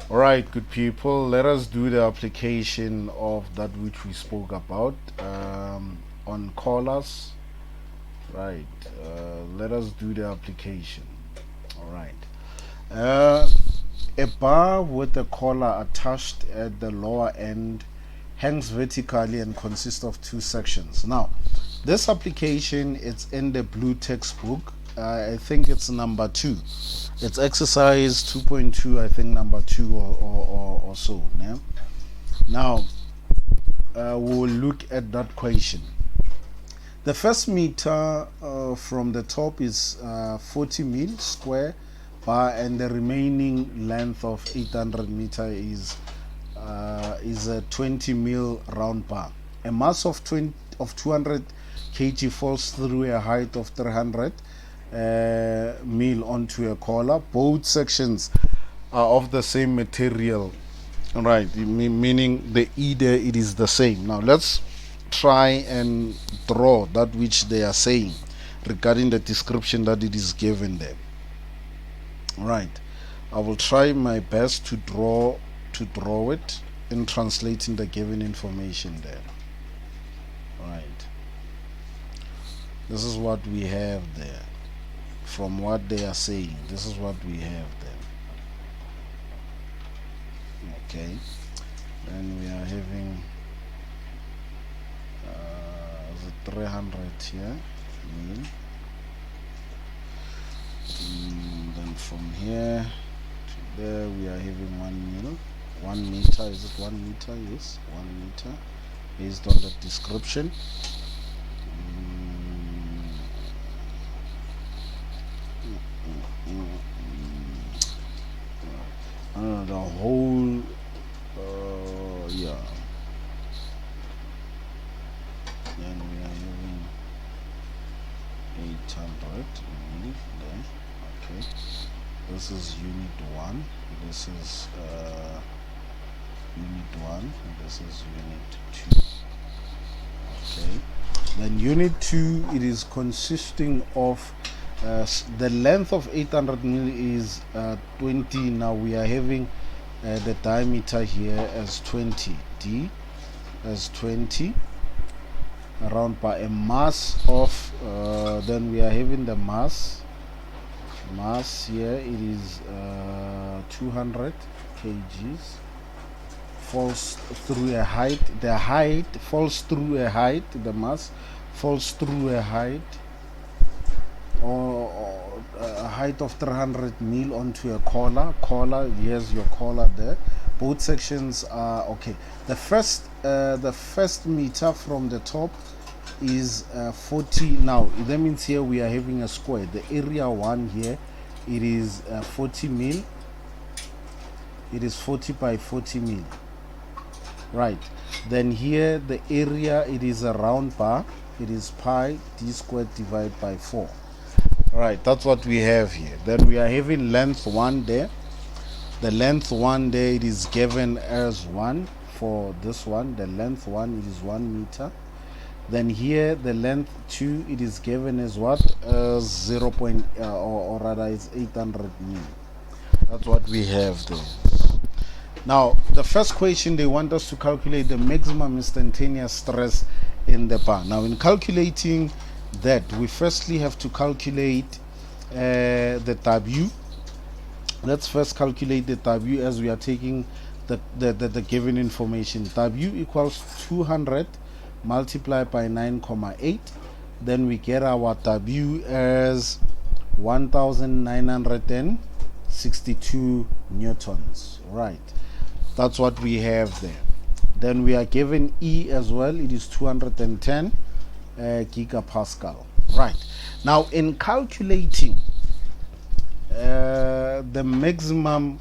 All right, good people, let us do the application of that which we spoke about on callers. Right, let us do the application. All right. Uh, a bar with a collar attached at the lower end hangs vertically and consists of two sections. Now, this application is in the blue textbook. I think it's number 2. It's exercise 2.2, I think number 2 or so. Yeah? Now, we'll look at that question. The first meter from the top is 40 mil square bar, and the remaining length of 800 meter is a 20 mil round bar. A mass of 200 kg falls through a height of 300 mil onto a collar. Both sections are of the same material, right? Meaning the E there, it is the same. Now let's try and draw that which they are saying regarding the description that it is given there. Right, I will try my best to draw it in translating the given information there. Right, this is what we have there. From what they are saying, this is what we have there. Okay, then we are having 300 here. Then from here to there we are having 1 mil. 1 meter, is it 1 meter? Yes, 1 meter based on the description. The whole yeah, then we are having 800 there. Okay, this is unit 1, this is unit 1, this is unit 2. Okay, then unit 2, it is consisting of the length of 800 mil is 20. Now we are having the diameter here as 20, d as 20 around by a mass of then we are having the mass here, it is 200 kgs, falls through a height, the height falls through a height, the mass falls through a height or a height of 300 mil onto a collar. Here's your collar there. Both sections are okay. The first meter from the top is 40. Now that means here we are having a square. The area 1 here, it is 40 mil. It is 40 by 40 mil. Right, then here the area, it is a round bar, it is pi d squared divided by 4. Right, that's what we have here. Then we are having length 1 there. The length 1 there, it is given as 1 for this one. The length 1, it is 1 meter. Then here the length 2, it is given as what? 0. Or rather it's 800 mil. That's what we have there. Now the first question, they want us to calculate the maximum instantaneous stress in the bar. Now in calculating that, we firstly have to calculate the W. Let's first calculate the W as we are taking the given information. W equals 200 multiplied by 9,8. Then we get our W as 1962 newtons. Right, that's what we have there. Then we are given E as well, it is 210 gigapascal. Right, now in calculating the maximum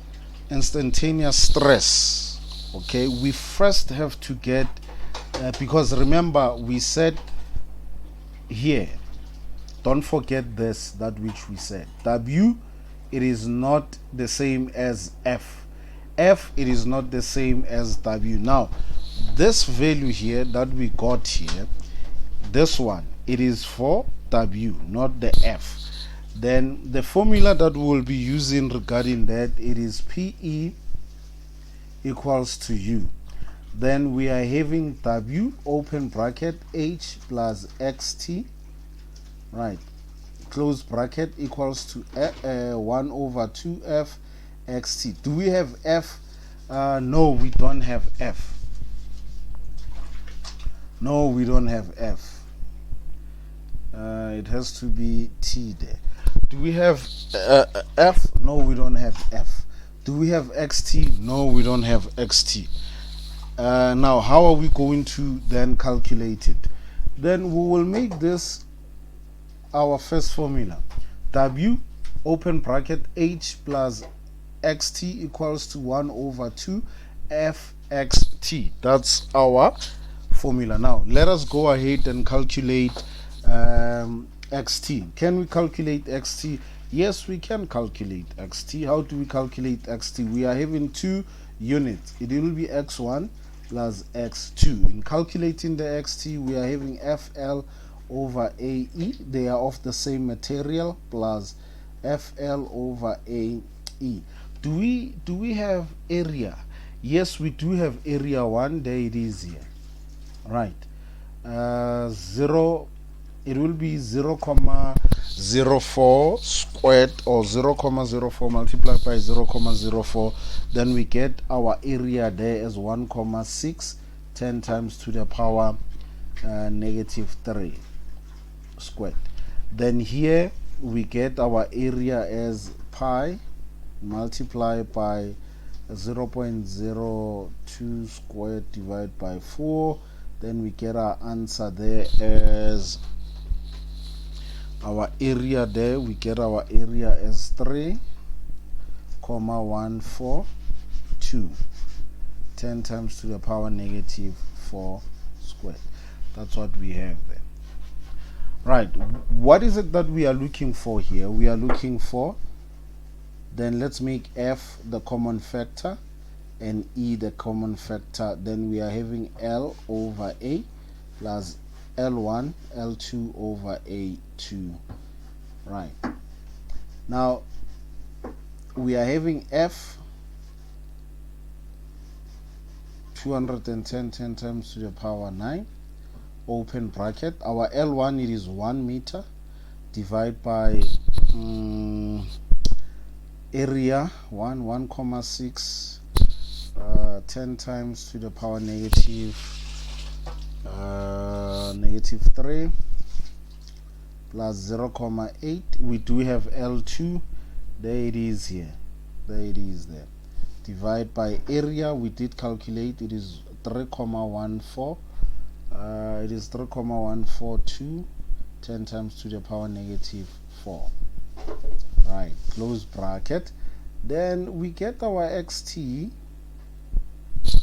instantaneous stress, okay, we first have to get because remember we said here, don't forget this, that which we said, W, it is not the same as F. It is not the same as W. Now this value here that we got here, this one, it is for W, not the F. Then the formula that we will be using regarding that, it is PE equals to U. Then we are having W open bracket H plus XT, right, close bracket, equals to 1 over 2F XT. Do we have F? No, we don't have F. No, we don't have F. It has to be T there. Do we have F? No, we don't have F. Do we have XT? No, we don't have XT. Now, how are we going to then calculate it? Then we will make this our first formula. W open bracket H plus XT equals to 1 over 2 FXT. That's our formula. Now, let us go ahead and calculate XT. Can we calculate XT? Yes, we can calculate XT. How do we calculate XT? We are having two units. It will be X1 plus X2. In calculating the XT, we are having FL over AE. They are of the same material, plus FL over AE. Do we have area? Yes, we do have area 1. There it is here. Right. 0, it will be 0,04 squared, or 0,04 multiplied by 0,04. Then we get our area there as 1,6 10 times to the power -3 squared. Then here we get our area as pi multiplied by 0.02 squared divided by 4. Then we get our answer there as our area there. We get our area as 3,142 10 times to the power -4 squared. That's what we have there. Right, what is it that we are looking for here? We are looking for, then let's make F the common factor and E the common factor. Then we are having L over A plus L1 L2 over A2. Right, now we are having F 210 10 times to the power 9 open bracket. Our L1, it is 1 meter, divide by area 1,6 10 times to the power -3 plus 0,8. We do have L2. There it is here. There it is there. Divide by area. We did calculate. It is 3,14. It is 3,142 10 times to the power -4. Right, close bracket. Then we get our XT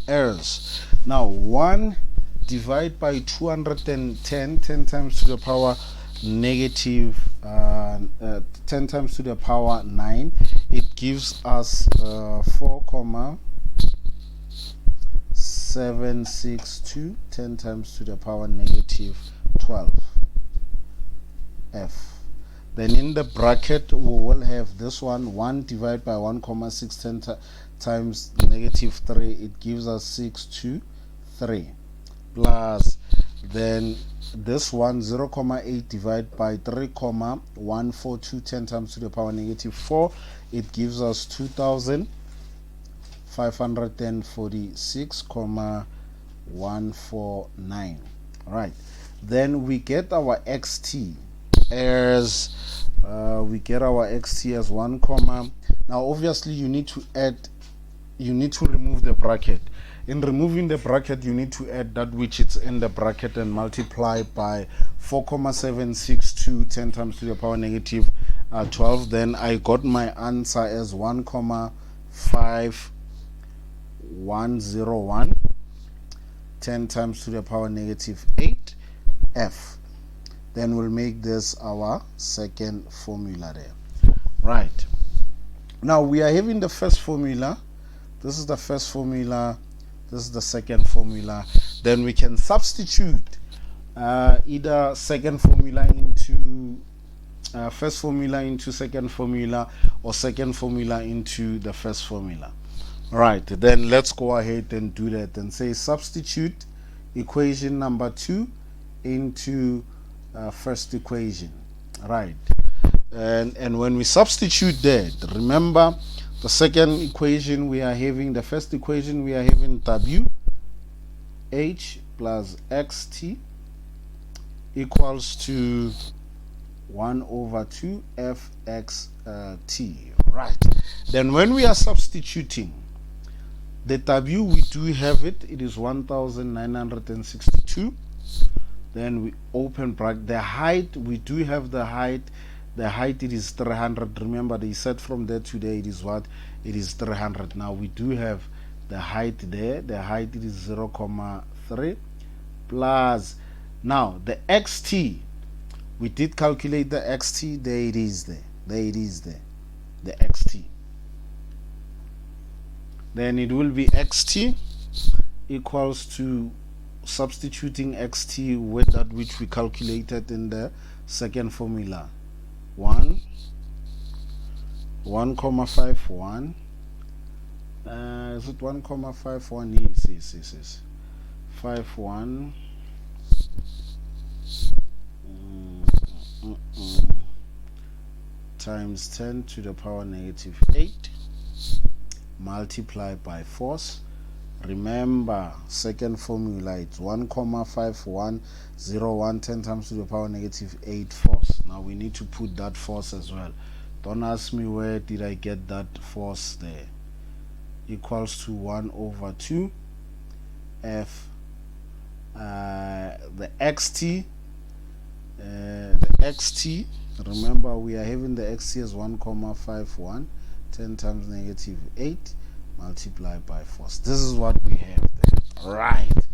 as, now 1 divided by 210 10 times to the power 10 times to the power 9. It gives us 4,762 10 times to the power -12 F. Then in the bracket we will have this one, 1 divided by 1,6 10 times -3. It gives us 623 plus, then this one 0,8 divided by 3,142 10 times to the power -4. It gives us 2,546,149. Right, then we get our XT as we get our XT as 1, now obviously you need to remove the bracket. In removing the bracket, you need to add that which is in the bracket and multiply by 4,762 10 times to the power -12. Then I got my answer as 1,5101 10 times to the power -8 F. Then we'll make this our second formula there. Right, now we are having the first formula. This is the first formula, this is the second formula. Then we can substitute either second formula into first formula into second formula, or second formula into the first formula. Right, then let's go ahead and do that and say substitute equation number 2 into first equation. Right, and when we substitute that, remember the second equation we are having, the first equation we are having w h plus xt equals to 1 over 2 fxt. Right, then when we are substituting the w, we do have it, it is 1962. Then we open bracket. The height, we do have the height it is 300. Remember they said from there to there it is what, it is 300. Now we do have the height there, the height it is 0,3 plus, now the xt, we did calculate the xt, there it is there, it is there, the xt. Then it will be xt equals to, substituting xt with that which we calculated in the second formula, 1,51. Is it 1,51? Yes. 51 times 10 to the power negative 8 multiplied by force. Remember, second formula, it's 1,5101 10 times to the power negative 8 force. Now we need to put that force as well. Don't ask me where did I get that force there. Equals to 1 over 2 f the xt, remember we are having the xt as 1,51 10 times negative 8 multiplied by force. This is what we have there. Right,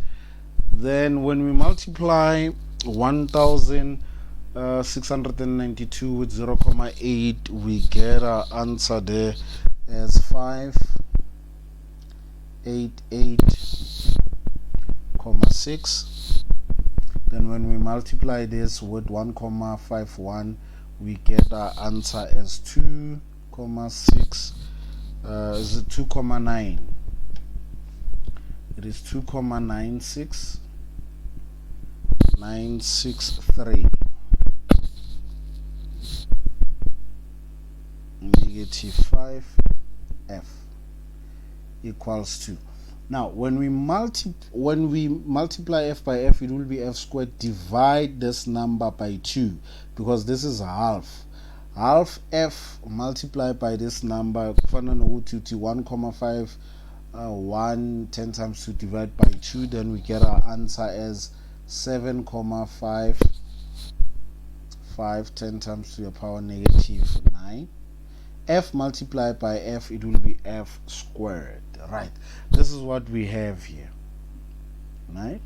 then when we multiply 1692 with 0,8, we get our answer there as 588,6. Then when we multiply this with 1,51, we get our answer as 2,6. Is it 2,9? It is 2,96963 negative 5f equals to. Now when we multiply f by f, it will be f squared. Divide this number by 2 because this is half f multiplied by this number, 1,51 10 times 2 divided by 2, then we get our answer as 7,55 10 times to the power negative 9. F multiplied by f, it will be f squared. Right, this is what we have here. Right,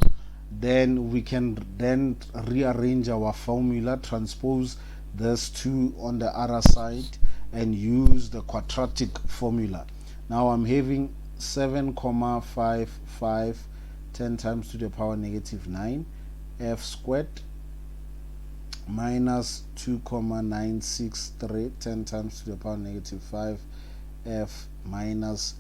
then we can then rearrange our formula, transpose this 2 on the other side and use the quadratic formula. Now I'm having 7,55 10 times to the power negative 9 f squared minus 2,963 10 times to the power negative 5 f minus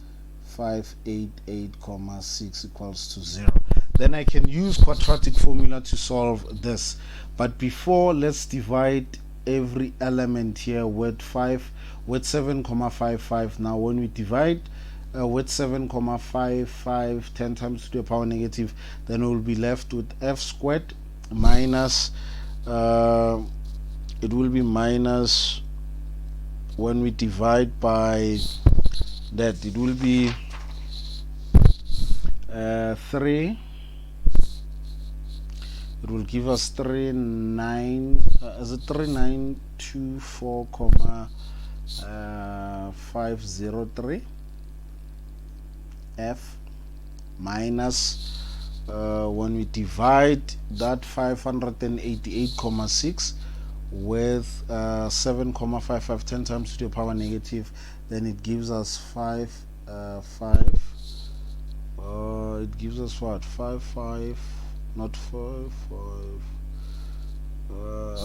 588,6 equals to 0. Then I can use quadratic formula to solve this, but before, let's divide every element here with 7,55. Now when we divide with 7,55 10 times to the power negative, then we'll be left with f squared minus it will be minus, when we divide by that, it will be 3. It will give us 3924,503 f minus when we divide that 588,6 with 7,55 10 times to the power negative, then it gives us 5 it gives us what, 5 not 5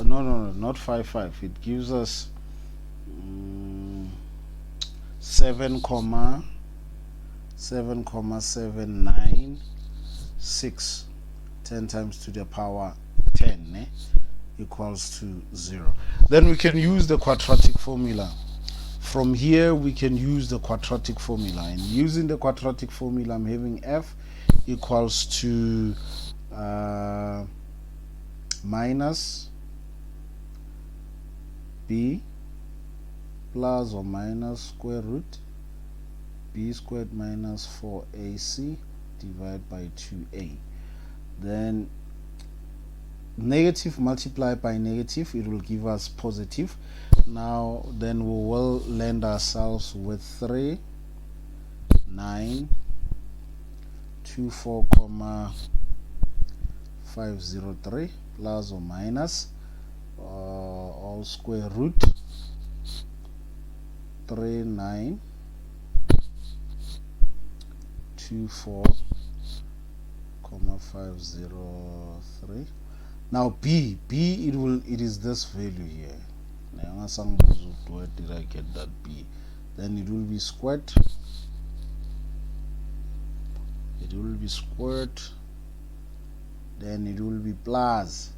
no, not 5 it gives us 7, 7,796, 10 times to the power 10 equals to 0. Then we can use the quadratic formula. From here we can use the quadratic formula, and using the quadratic formula I'm having f equals to minus b plus or minus square root b squared minus 4ac divided by 2a. Then negative multiplied by negative, it will give us positive. Now then we will land ourselves with 3 9 24,503 plus or minus all square root 3924,503. Now b it is this value here. Where did I get that b? Then it will be squared. It will be squared. Then it will be plus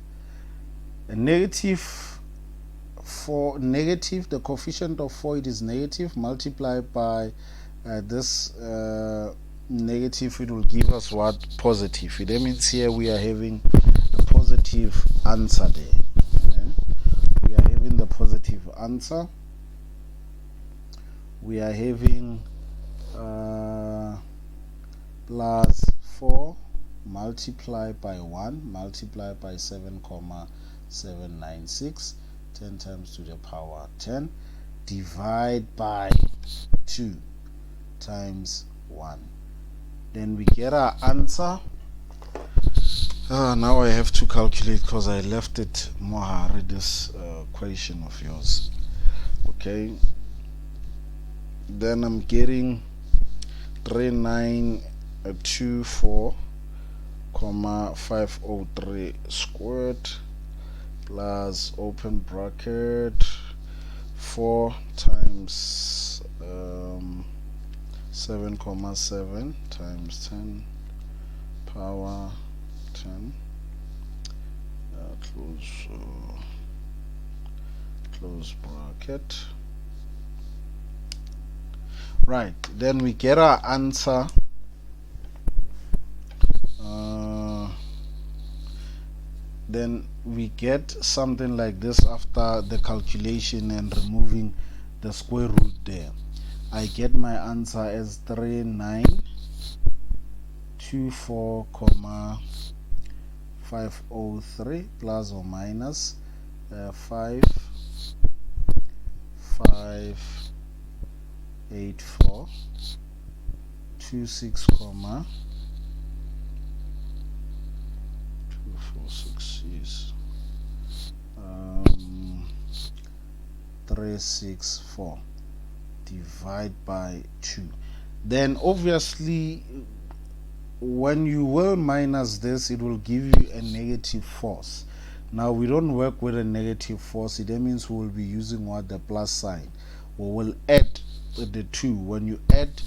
a negative. For negative, the coefficient of 4, it is negative, multiplied by this negative, it will give us what? Positive. That means here we are having a positive answer there. Okay? We are having the positive answer. We are having plus 4 multiplied by 1 multiplied by 7,796, 10 times to the power 10, divide by 2 times 1. Then we get our answer. Now I have to calculate because I left it more this equation of yours. Okay, then I'm getting 3924,503 squared plus open bracket 4 times 7,7 times 10 power 10 close bracket. Right, then we get our answer. Then we get something like this after the calculation and removing the square root there. I get my answer as 3924,503 plus or minus 558426, 246 is 364 divide by 2. Then obviously when you will minus this, it will give you a negative force. Now we don't work with a negative force. That means we will be using what? The plus sign. We will add the 2. When you add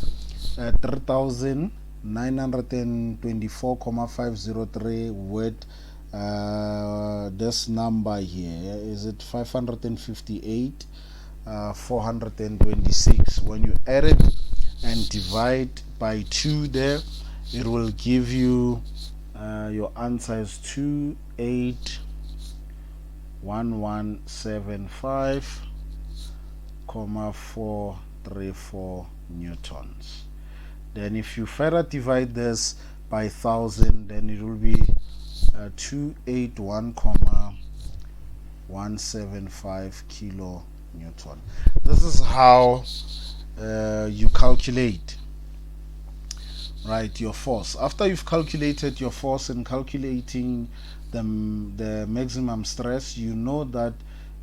3,924,503 with this number here, is it 558 426? When you add it and divide by 2 there, it will give you your answer is 281175,434 newtons. Then if you further divide this by 1000, then it will be 281,175 kilonewton. This is how you calculate, right, your force. After you've calculated your force and calculating the maximum stress, you know that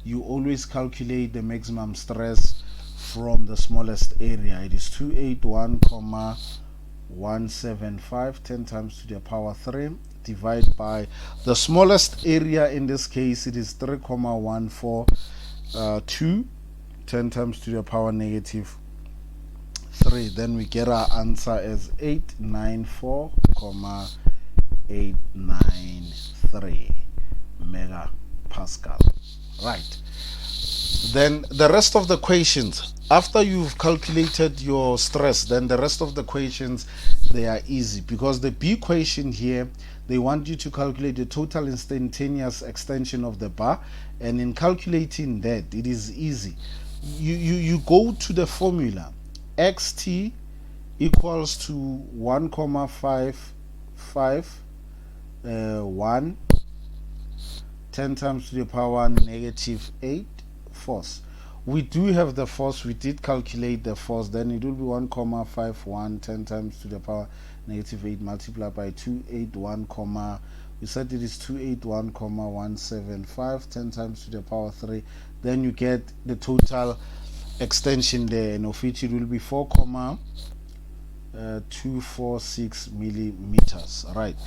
you always calculate the maximum stress from the smallest area. It is 281,175, 10 times to the power 3, divided by the smallest area. In this case, it is 3,142, 10 times to the power negative 3. Then we get our answer as 894,893 megapascal. Right. Then the rest of the equations, after you've calculated your stress, then the rest of the equations, they are easy, because the B equation here, they want you to calculate the total instantaneous extension of the bar, and in calculating that, it is easy. You go to the formula xt equals to 1,551 10 times to the power negative 8 force. We do have the force, we did calculate the force, then it will be 1,51 10 times to the power negative 8 multiplied by 281, we said it is 281,175 10 times to the power 3. Then you get the total extension there, and of which it will be 4,246 millimeters. Right.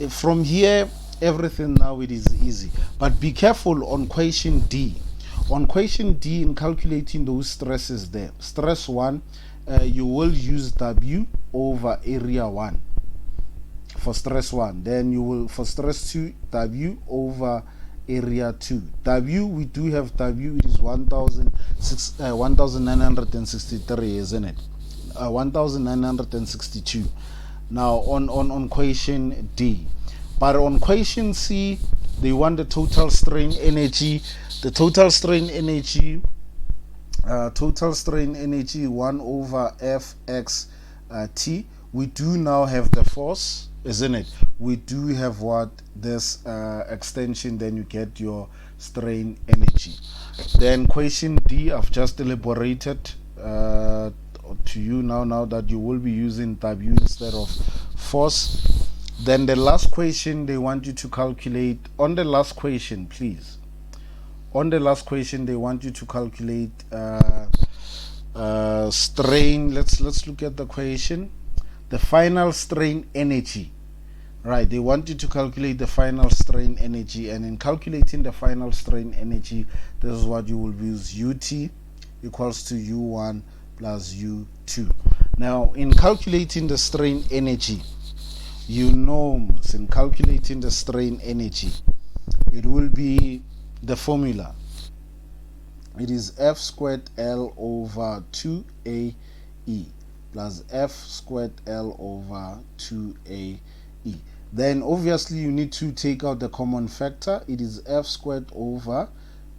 From here, everything now it is easy, but be careful on question D. On question D, in calculating those stresses there, stress 1, you will use W over area 1 for stress 1. Then you will, for stress 2, W over area 2. W, we do have W, it is 1963, isn't it? 1962. Now on question D. But on question C, they want the total strain energy. The total strain energy, 1 over Fx T. We do now have the force, isn't it? We do have what? This extension, then you get your strain energy. Then question D, I've just elaborated to you now that you will be using W instead of force. Then the last question, they want you to calculate, on the last question, please. On the last question, they want you to calculate strain. Let's look at the question. The final strain energy. Right, they want you to calculate the final strain energy, and in calculating the final strain energy, this is what you will use. UT equals to U1 plus U2. Now, in calculating the strain energy, in calculating the strain energy, it will be the formula. It is F squared L over 2AE plus F squared L over 2AE. Then obviously you need to take out the common factor. It is F squared over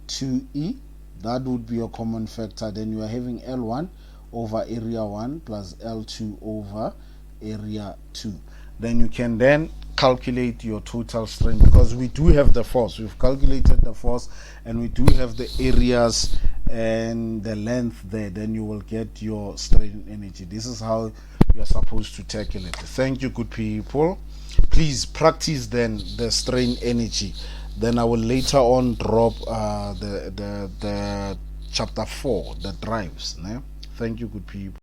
2E. That would be your common factor. Then you are having L1 over area 1 plus L2 over area 2. Then you can then calculate your total strain, because we do have the force. We've calculated the force, and we do have the areas and the length there. Then you will get your strain energy. This is how you are supposed to tackle it. Thank you, good people. Please practice then the strain energy. Then I will later on drop the chapter 4, the drives. Thank you, good people.